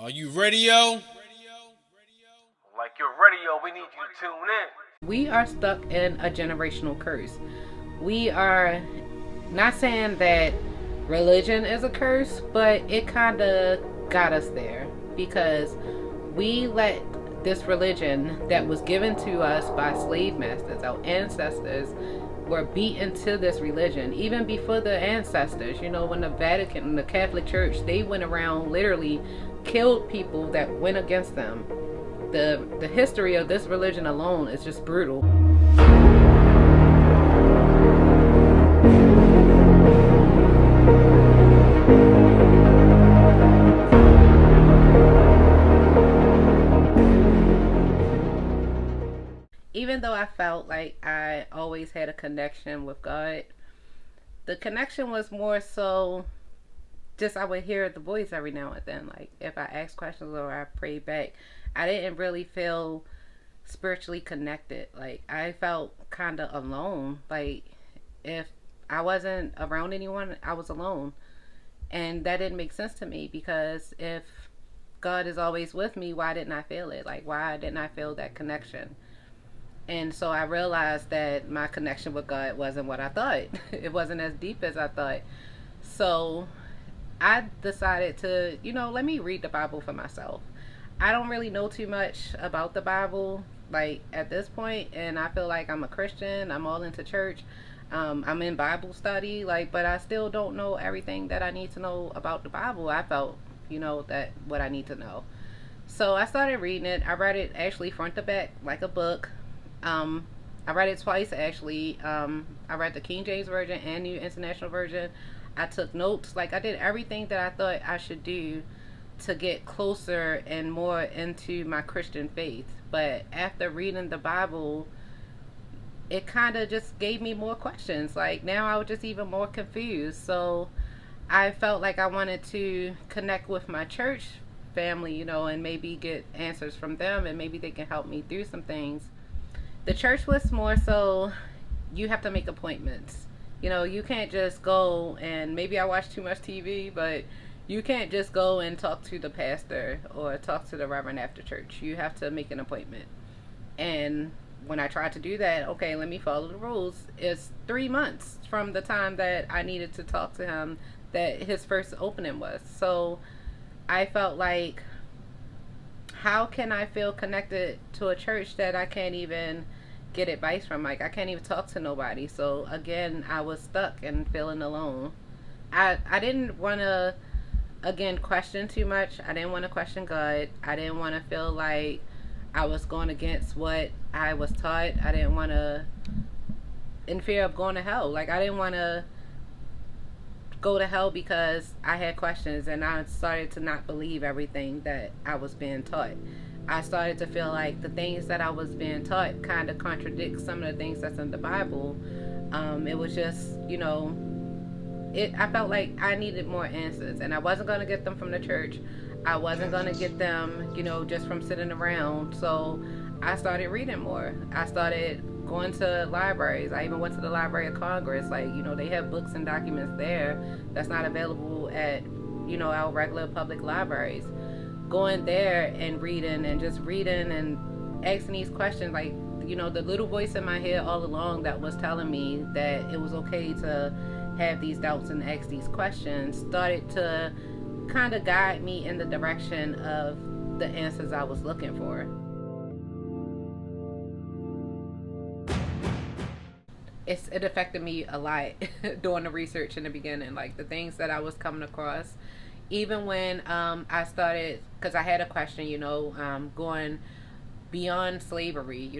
Are you ready, yo? Like your radio, we need you to tune in. We are stuck in a generational curse. We are not saying that religion is a curse, but it kind of got us there because we let this religion that was given to us by slave masters, our ancestors, were beaten to this religion even before the ancestors. When the Vatican, the Catholic Church, they went around literally killed people that went against them. The history of this religion alone is just brutal. Even though I felt like I always had a connection with God, the connection was more so just I would hear the voice every now and then. Like if I asked questions or I prayed back, I didn't really feel spiritually connected. Like I felt kind of alone. Like if I wasn't around anyone, I was alone. And that didn't make sense to me because if God is always with me, why didn't I feel it? Like why didn't I feel that connection? And so I realized that my connection with God wasn't what I thought. It wasn't as deep as I thought. So I decided to, let me read the Bible for myself. I don't really know too much about the Bible, like at this point, and I feel like I'm a Christian. I'm all into church. I'm in Bible study, but I still don't know everything that I need to know about the Bible. I felt, that what I need to know. So I started reading it. I read it actually front to back, like a book. I read it twice actually. I read the King James Version and New International Version. I took notes. Like I did everything that I thought I should do to get closer and more into my Christian faith. But after reading the Bible, it kind of just gave me more questions. Like now I was just even more confused. So I felt like I wanted to connect with my church family, and maybe get answers from them and maybe they can help me through some things. The church was more so you have to make appointments. You can't just go and maybe I watch too much TV, but you can't just go and talk to the pastor or talk to the reverend after church. You have to make an appointment. And when I tried to do that, okay, let me follow the rules. It's 3 months from the time that I needed to talk to him that his first opening was. So I felt like, how can I feel connected to a church that I can't even get advice from? Like I can't even talk to nobody. So again, I was stuck and feeling alone. I didn't want to again question too much. I didn't want to question God. I didn't want to feel like I was going against what I was taught. I didn't want to in fear of going to hell. Like I didn't want to go to hell because I had questions and I started to not believe everything that I was being taught. I started to feel like the things that I was being taught kind of contradict some of the things that's in the Bible. It was just, I felt like I needed more answers and I wasn't going to get them from the church. I wasn't going to get them, just from sitting around. So I started reading more. I started going to libraries. I even went to the Library of Congress. They have books and documents there that's not available at, our regular public libraries. Going there and reading and just reading and asking these questions, the little voice in my head all along that was telling me that it was okay to have these doubts and ask these questions started to kind of guide me in the direction of the answers I was looking for. It affected me a lot doing the research in the beginning, like the things that I was coming across. Even when I started, because I had a question, going beyond slavery,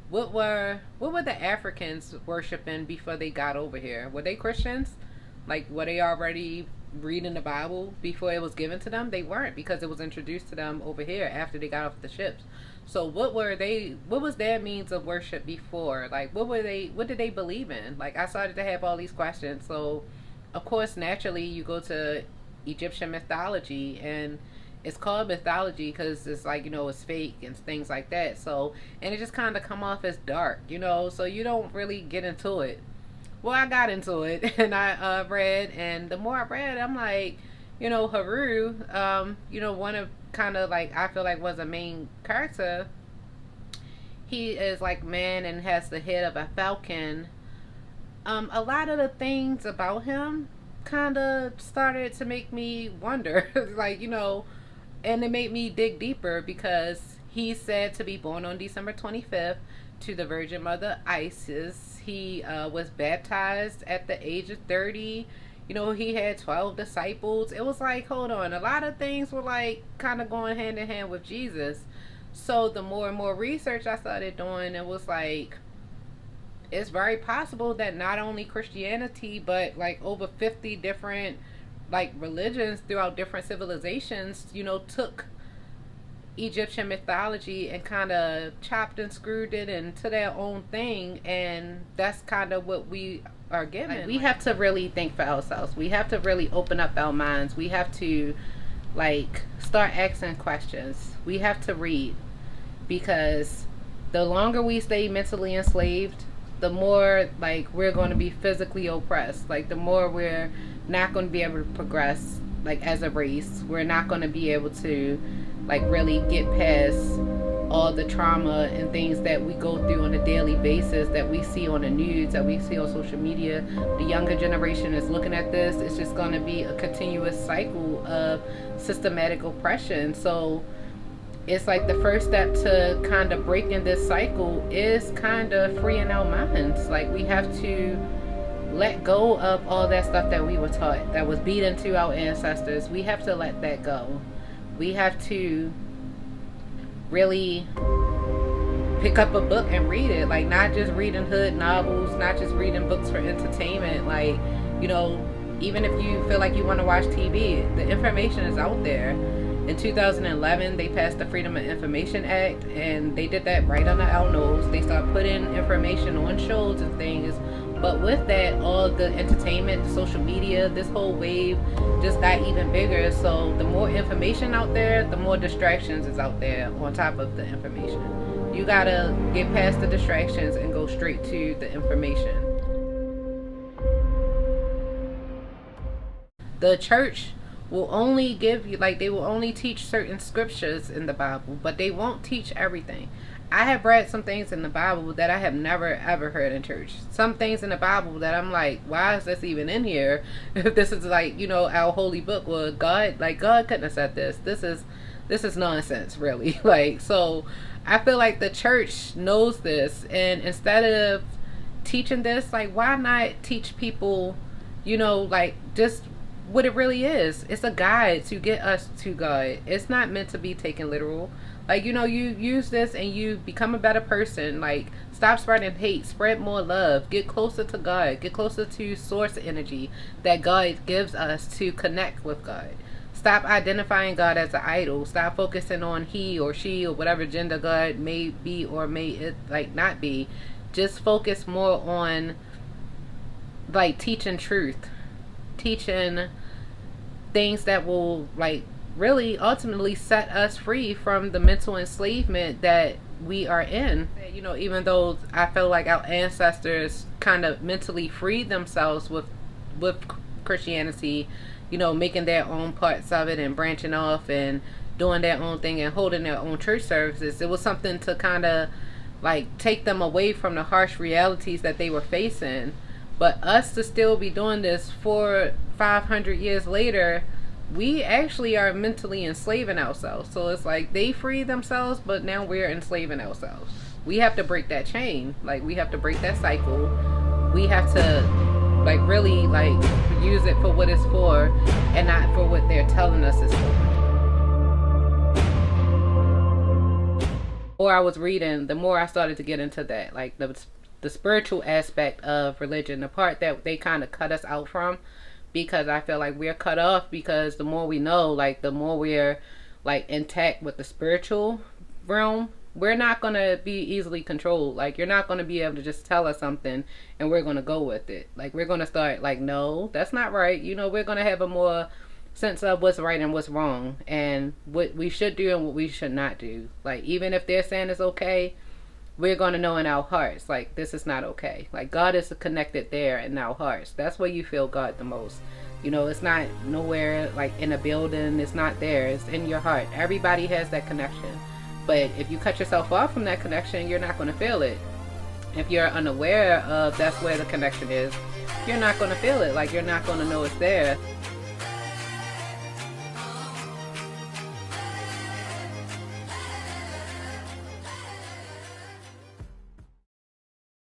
what were the Africans worshiping before they got over here? Were they Christians? Like, were they already reading the Bible before it was given to them? They weren't, because it was introduced to them over here after they got off the ships. So what was their means of worship before? Like what did they believe in? Like I started to have all these questions. So of course naturally you go to Egyptian mythology, and it's called mythology because it's like, it's fake and things like that. So, and it just kind of come off as dark, so you don't really get into it. Well, I got into it and I read, and the more I read, I'm like, Haru, one of kind of like I feel like was a main character. He is like man and has the head of a falcon. A lot of the things about him kind of started to make me wonder, and it made me dig deeper because he's said to be born on December 25th to the Virgin Mother Isis. He was baptized at the age of 30. He had 12 disciples. It was like, hold on, a lot of things were like kind of going hand in hand with Jesus. So the more and more research I started doing, it was like, it's very possible that not only Christianity, but like over 50 different like religions throughout different civilizations, took Egyptian mythology and kind of chopped and screwed it into their own thing. And that's kind of what we are given. Like, we have to really think for ourselves. We have to really open up our minds. We have to like start asking questions. We have to read, because the longer we stay mentally enslaved, the more like we're going to be physically oppressed. Like the more we're not going to be able to progress like as a race. We're not going to be able to like really get past all the trauma and things that we go through on a daily basis, that we see on the news, that we see on social media. The younger generation is looking at this. It's just going to be a continuous cycle of systematic oppression. So it's like the first step to kind of breaking this cycle is kind of freeing our minds. Like we have to let go of all that stuff that we were taught, that was beat into our ancestors. We have to let that go. We have to really pick up a book and read it. Like not just reading hood novels, not just reading books for entertainment. Like, even if you feel like you want to watch TV, the information is out there. In 2011, they passed the Freedom of Information Act, and they did that right under our nose. They started putting information on shows and things. But with that, all the entertainment, the social media, this whole wave just got even bigger. So the more information out there, the more distractions is out there on top of the information. You gotta get past the distractions and go straight to the information. The church will only give you, like, they will only teach certain scriptures in the Bible, but they won't teach everything. I have read some things in the Bible that I have never ever heard in church. Some things in the Bible that I'm like, why is this even in here? If this is like, our holy book. Well, God couldn't have said this. This is nonsense, really. Like, so I feel like the church knows this, and instead of teaching this, like, why not teach people, like, just what it really is. It's a guide to get us to God. It's not meant to be taken literal. Like, you use this and you become a better person. Like, stop spreading hate, spread more love, get closer to God, get closer to source energy that God gives us to connect with God. Stop identifying God as an idol. Stop focusing on he or she or whatever gender God may be or may not be. Just focus more on like teaching truth, teaching things that will like really ultimately set us free from the mental enslavement that we are in. Even though I feel like our ancestors kind of mentally freed themselves with Christianity, making their own parts of it and branching off and doing their own thing and holding their own church services, it was something to kind of like take them away from the harsh realities that they were facing. But us to still be doing this 400-500 years later, we actually are mentally enslaving ourselves. So it's like they free themselves, but now we're enslaving ourselves. We have to break that chain. Like, we have to break that cycle. We have to like really like use it for what it's for and not for what they're telling us it's for. Or I was reading, the more I started to get into that, like the spiritual aspect of religion, the part that they kind of cut us out from, because I feel like we're cut off because the more we know, like the more we're like intact with the spiritual realm, we're not going to be easily controlled. Like, you're not going to be able to just tell us something and we're going to go with it. Like, we're going to start like, no, that's not right. We're going to have a more sense of what's right and what's wrong and what we should do and what we should not do. Like, even if they're saying it's okay, we're going to know in our hearts, like, this is not okay. Like, God is connected there in our hearts. That's where you feel God the most. You know, it's not nowhere like in a building. It's not there. It's in your heart. Everybody has that connection. But if you cut yourself off from that connection, you're not going to feel it. If you're unaware of that's where the connection is, you're not going to feel it. Like, you're not going to know it's there.